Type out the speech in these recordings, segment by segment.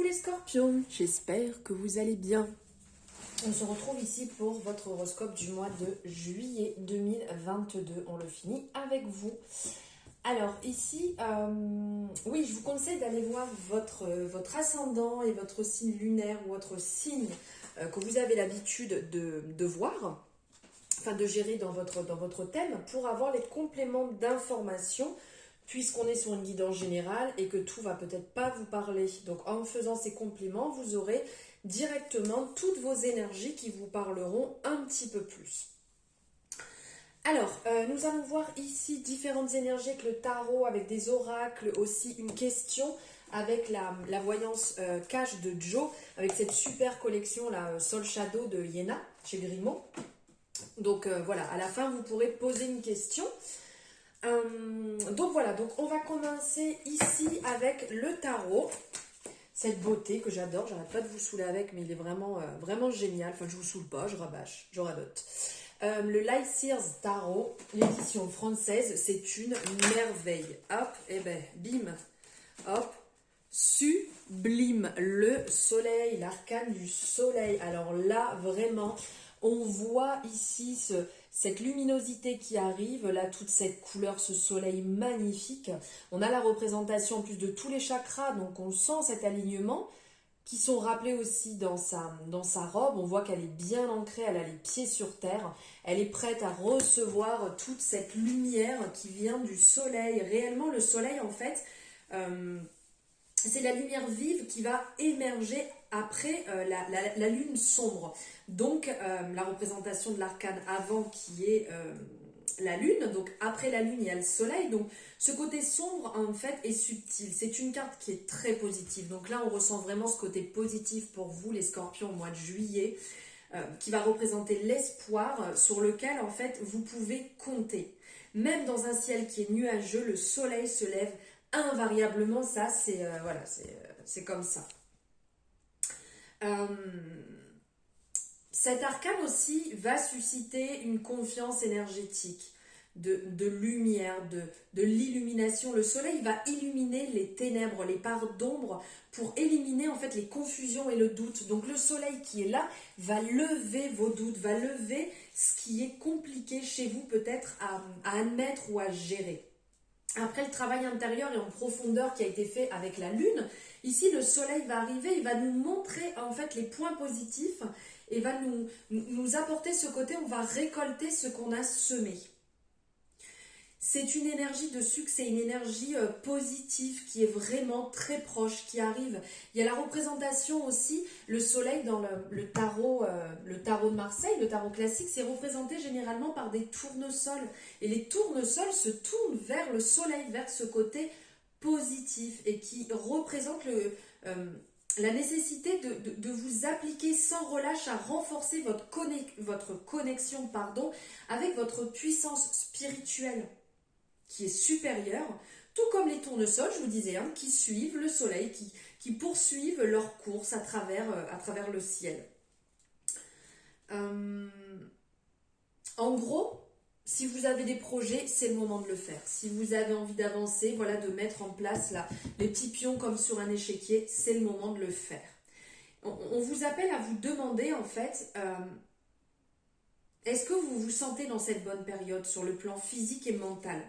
les scorpions, j'espère que vous allez bien. On se retrouve ici pour votre horoscope du mois de juillet 2022. On le finit avec vous. Alors ici, oui, je vous conseille d'aller voir votre ascendant et votre signe lunaire ou votre signe que vous avez l'habitude de voir, enfin de gérer dans votre thème pour avoir les compléments d'informations puisqu'on est sur une guidance générale et que tout va peut-être pas vous parler. Donc en faisant ces compléments, vous aurez directement toutes vos énergies qui vous parleront un petit peu plus. Alors, nous allons voir ici différentes énergies avec le tarot, avec des oracles, aussi une question avec la voyance cache de Joe, avec cette super collection, la Soul Shadow de Yéna, chez Grimaud. Donc voilà, à la fin, vous pourrez poser une question. Donc voilà, donc on va commencer ici avec le tarot. Cette beauté que j'adore, j'arrête pas de vous saouler avec, mais il est vraiment, vraiment génial. Enfin, je vous saoule pas, je rabâche, je radote. Le Lyseers Tarot, l'édition française, c'est une merveille. Hop, et ben, bim, hop, sublime. Le soleil, l'arcane du soleil. Alors là, vraiment, on voit ici cette luminosité qui arrive, là, toute cette couleur, ce soleil magnifique. On a la représentation en plus de tous les chakras, donc on sent cet alignement qui sont rappelés aussi dans sa robe. On voit qu'elle est bien ancrée, elle a les pieds sur terre, elle est prête à recevoir toute cette lumière qui vient du soleil. Réellement, le soleil, en fait, c'est la lumière vive qui va émerger après la lune sombre. Donc, la représentation de l'arcane avant qui est la lune, donc après la lune il y a le soleil, donc ce côté sombre en fait est subtil, c'est une carte qui est très positive, donc là on ressent vraiment ce côté positif pour vous les scorpions au mois de juillet, qui va représenter l'espoir sur lequel en fait vous pouvez compter, même dans un ciel qui est nuageux, le soleil se lève invariablement, ça c'est voilà, c'est comme ça. Cet arcane aussi va susciter une confiance énergétique, de lumière, de l'illumination. Le soleil va illuminer les ténèbres, les parts d'ombre pour éliminer en fait les confusions et le doute. Donc le soleil qui est là va lever vos doutes, va lever ce qui est compliqué chez vous peut-être à admettre ou à gérer. Après le travail intérieur et en profondeur qui a été fait avec la lune, ici le soleil va arriver, il va nous montrer en fait les points positifs et va nous apporter ce côté, on va récolter ce qu'on a semé. C'est une énergie de succès, une énergie positive qui est vraiment très proche, qui arrive. Il y a la représentation aussi, le soleil dans le tarot de Marseille, le tarot classique, c'est représenté généralement par des tournesols. Et les tournesols se tournent vers le soleil, vers ce côté positif et qui représente la nécessité de vous appliquer sans relâche à renforcer votre connexion avec votre puissance spirituelle qui est supérieure, tout comme les tournesols, je vous disais, qui suivent le soleil, qui poursuivent leur course à travers le ciel. En gros, si vous avez des projets, c'est le moment de le faire. Si vous avez envie d'avancer, voilà, de mettre en place là, les petits pions comme sur un échiquier, c'est le moment de le faire. On vous appelle à vous demander en fait, est-ce que vous vous sentez dans cette bonne période sur le plan physique et mental ?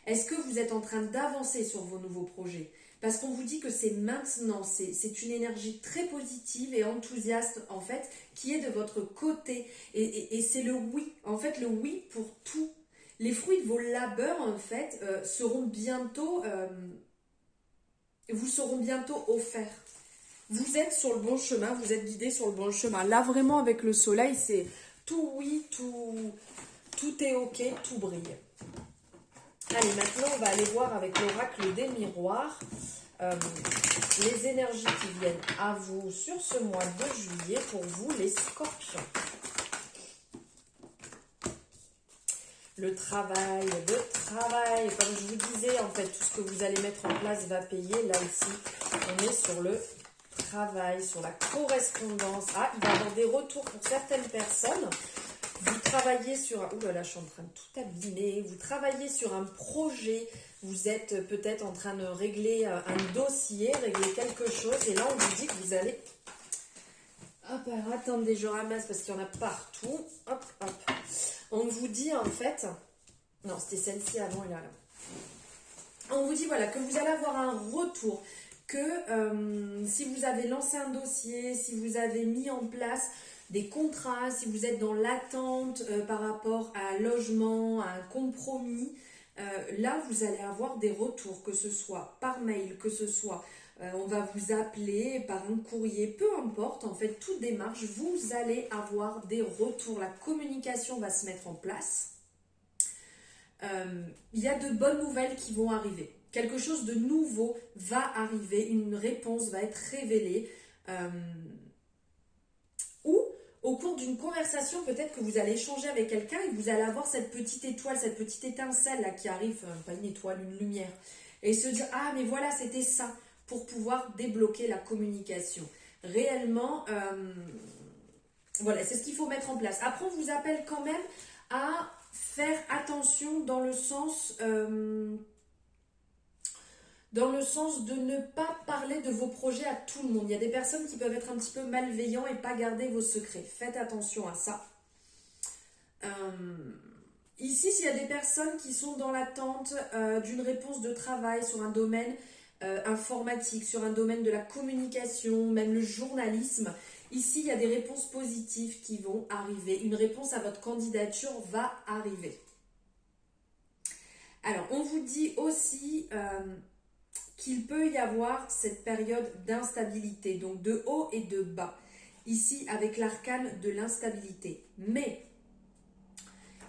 Est-ce que vous êtes en train d'avancer sur vos nouveaux projets ? Parce qu'on vous dit que c'est maintenant, c'est une énergie très positive et enthousiaste en fait qui est de votre côté et c'est le oui, en fait le oui pour tout. Les fruits de vos labeurs en fait vous seront bientôt offerts. Vous êtes sur le bon chemin, vous êtes guidé sur le bon chemin. Là vraiment avec le soleil c'est tout oui, tout est ok, tout brille. Allez, maintenant, on va aller voir avec l'oracle des miroirs les énergies qui viennent à vous sur ce mois de juillet pour vous, les scorpions. Le travail, comme je vous disais, en fait, tout ce que vous allez mettre en place va payer. Là, ici, on est sur le travail, sur la correspondance. Ah, il va y avoir des retours pour certaines personnes. Vous travaillez sur un... Ouh là là, je suis en train de tout abîmer. Vous travaillez sur un projet Vous êtes peut-être en train de régler un dossier, régler quelque chose. Et là, on vous dit que vous allez... Hop, alors attendez, je ramasse parce qu'il y en a partout. Hop, hop. On vous dit en fait... Non, c'était celle-ci avant et là. On vous dit voilà que vous allez avoir un retour. Que si vous avez lancé un dossier, si vous avez mis en place des contrats, si vous êtes dans l'attente par rapport à un logement, à un compromis, là vous allez avoir des retours, que ce soit par mail, que ce soit on va vous appeler par un courrier, peu importe, en fait toute démarche, vous allez avoir des retours, la communication va se mettre en place. Il y a de bonnes nouvelles qui vont arriver. Quelque chose de nouveau va arriver, une réponse va être révélée. Ou au cours d'une conversation, peut-être que vous allez échanger avec quelqu'un et vous allez avoir cette petite étoile, cette petite étincelle là qui arrive, pas une étoile, une lumière. Et se dire, ah mais voilà, c'était ça, pour pouvoir débloquer la communication. Réellement, voilà, c'est ce qu'il faut mettre en place. Après, on vous appelle quand même à faire attention dans le sens de ne pas parler de vos projets à tout le monde. Il y a des personnes qui peuvent être un petit peu malveillants et pas garder vos secrets. Faites attention à ça. Ici, s'il y a des personnes qui sont dans l'attente d'une réponse de travail sur un domaine informatique, sur un domaine de la communication, même le journalisme, ici, il y a des réponses positives qui vont arriver. Une réponse à votre candidature va arriver. Alors, on vous dit aussi qu'il peut y avoir cette période d'instabilité, donc de haut et de bas. Ici, avec l'arcane de l'instabilité. Mais,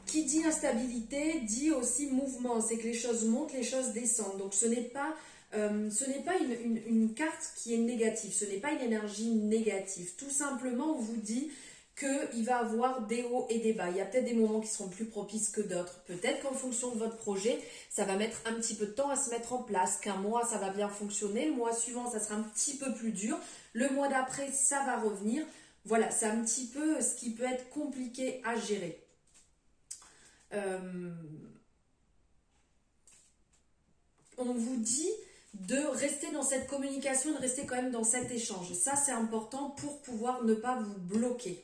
qui dit instabilité, dit aussi mouvement. C'est que les choses montent, les choses descendent. Donc, ce n'est pas une carte qui est négative, ce n'est pas une énergie négative. Tout simplement, on vous dit qu'il va avoir des hauts et des bas. Il y a peut-être des moments qui seront plus propices que d'autres. Peut-être qu'en fonction de votre projet, ça va mettre un petit peu de temps à se mettre en place. Qu'un mois, ça va bien fonctionner. Le mois suivant, ça sera un petit peu plus dur. Le mois d'après, ça va revenir. Voilà, c'est un petit peu ce qui peut être compliqué à gérer. On vous dit de rester dans cette communication, de rester quand même dans cet échange. Ça, c'est important pour pouvoir ne pas vous bloquer.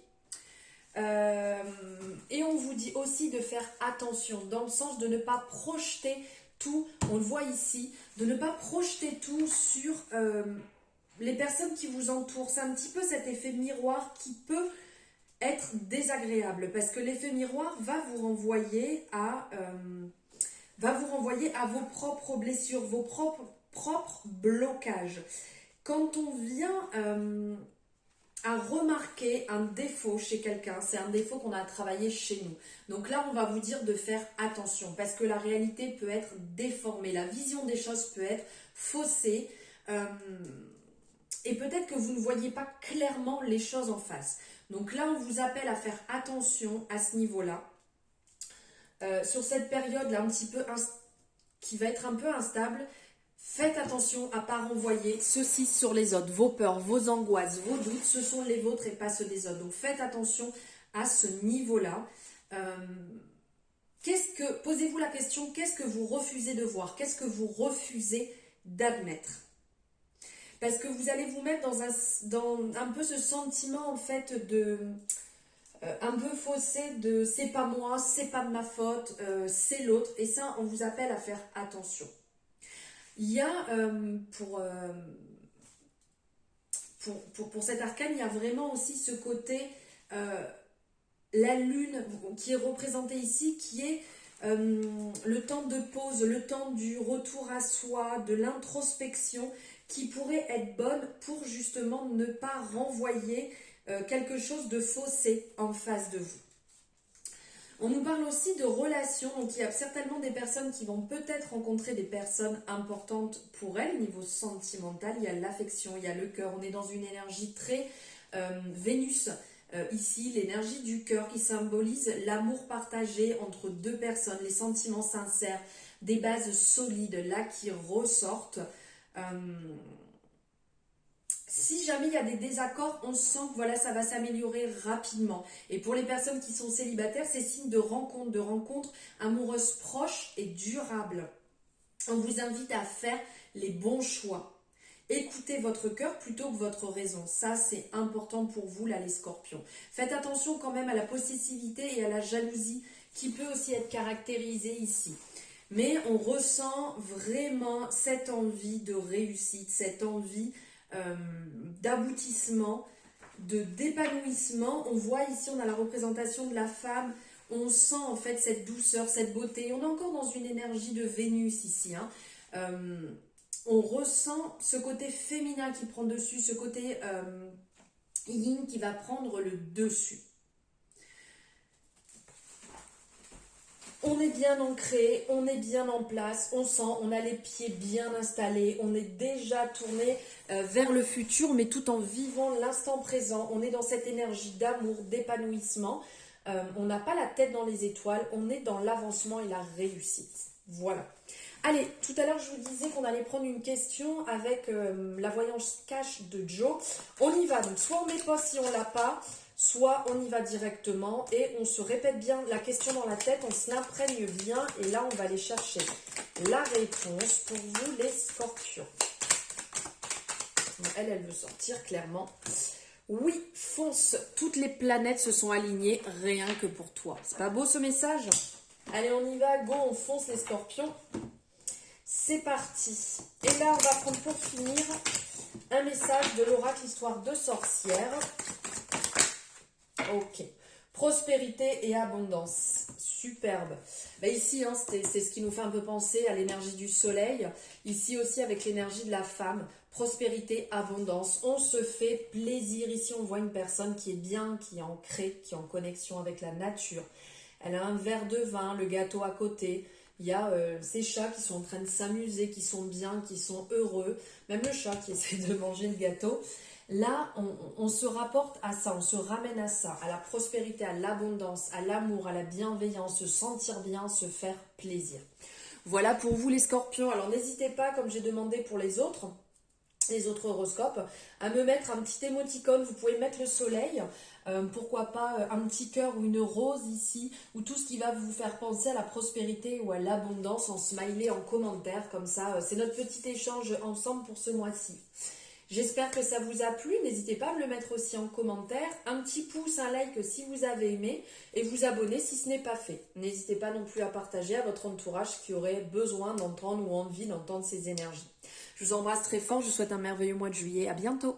Et on vous dit aussi de faire attention, dans le sens de ne pas projeter tout, on le voit ici, de ne pas projeter tout sur les personnes qui vous entourent. C'est un petit peu cet effet miroir qui peut être désagréable, parce que l'effet miroir va vous renvoyer à vos propres blessures, vos propres blocages. Quand on vient à remarquer un défaut chez quelqu'un, c'est un défaut qu'on a travaillé chez nous. Donc là, on va vous dire de faire attention, parce que la réalité peut être déformée, la vision des choses peut être faussée, et peut-être que vous ne voyez pas clairement les choses en face. Donc là, on vous appelle à faire attention à ce niveau-là. Sur cette période-là, un petit peu qui va être un peu instable, faites attention à ne pas renvoyer ceci sur les autres. Vos peurs, vos angoisses, vos doutes, ce sont les vôtres et pas ceux des autres. Donc faites attention à ce niveau-là. Posez-vous la question, qu'est-ce que vous refusez de voir? Qu'est-ce que vous refusez d'admettre? Parce que vous allez vous mettre dans un peu ce sentiment en fait de... un peu faussé de c'est pas moi, c'est pas de ma faute, c'est l'autre. Et ça, on vous appelle à faire attention. Il y a, pour cet arcane, il y a vraiment aussi ce côté, la lune qui est représentée ici, qui est le temps de pause, le temps du retour à soi, de l'introspection, qui pourrait être bonne pour justement ne pas renvoyer quelque chose de faussé en face de vous. On nous parle aussi de relations, donc il y a certainement des personnes qui vont peut-être rencontrer des personnes importantes pour elles, niveau sentimental, il y a l'affection, il y a le cœur, on est dans une énergie très Vénus, ici l'énergie du cœur qui symbolise l'amour partagé entre deux personnes, les sentiments sincères, des bases solides là qui ressortent. Si jamais il y a des désaccords, on sent que voilà, ça va s'améliorer rapidement. Et pour les personnes qui sont célibataires, c'est signe de rencontre amoureuses proches et durables. On vous invite à faire les bons choix. Écoutez votre cœur plutôt que votre raison. Ça, c'est important pour vous, là, les scorpions. Faites attention quand même à la possessivité et à la jalousie qui peut aussi être caractérisée ici. Mais on ressent vraiment cette envie de réussite, cette envie d'aboutissement, d'épanouissement. On voit ici, on a la représentation de la femme. On sent en fait cette douceur, cette beauté. On est encore dans une énergie de Vénus ici. Hein. On ressent ce côté féminin qui prend dessus, ce côté yin qui va prendre le dessus. On est bien ancré, on est bien en place, on sent, on a les pieds bien installés, on est déjà tourné vers le futur, mais tout en vivant l'instant présent. On est dans cette énergie d'amour, d'épanouissement. On n'a pas la tête dans les étoiles, on est dans l'avancement et la réussite. Voilà. Allez, tout à l'heure je vous disais qu'on allait prendre une question avec la voyance cash de Joe. On y va, donc soit on met pas si on l'a pas, soit on y va directement et on se répète bien la question dans la tête, on se l'imprègne bien et là on va aller chercher la réponse pour vous les scorpions. Bon, elle veut sortir clairement. Oui, fonce, toutes les planètes se sont alignées rien que pour toi. C'est pas beau ce message? Allez, on y va, go, on fonce les scorpions. C'est parti. Et là, on va prendre pour finir un message de l'oracle Histoire de sorcière. Ok. Prospérité et abondance. Superbe. Bah ici, hein, c'est ce qui nous fait un peu penser à l'énergie du soleil. Ici aussi, avec l'énergie de la femme. Prospérité, abondance. On se fait plaisir. Ici, on voit une personne qui est bien, qui est ancrée, qui est en connexion avec la nature. Elle a un verre de vin, le gâteau à côté. Il y a ces chats qui sont en train de s'amuser, qui sont bien, qui sont heureux. Même le chat qui essaie de manger le gâteau. Là, on se rapporte à ça, on se ramène à ça, à la prospérité, à l'abondance, à l'amour, à la bienveillance, se sentir bien, se faire plaisir. Voilà pour vous les scorpions. Alors n'hésitez pas, comme j'ai demandé pour les autres horoscopes, à me mettre un petit émoticône. Vous pouvez mettre le soleil, pourquoi pas un petit cœur ou une rose ici, ou tout ce qui va vous faire penser à la prospérité ou à l'abondance en smiley, en commentaire, comme ça. C'est notre petit échange ensemble pour ce mois-ci. J'espère que ça vous a plu, n'hésitez pas à me le mettre aussi en commentaire, un petit pouce, un like si vous avez aimé et vous abonner si ce n'est pas fait. N'hésitez pas non plus à partager à votre entourage qui aurait besoin d'entendre ou envie d'entendre ces énergies. Je vous embrasse très fort, je vous souhaite un merveilleux mois de juillet, à bientôt.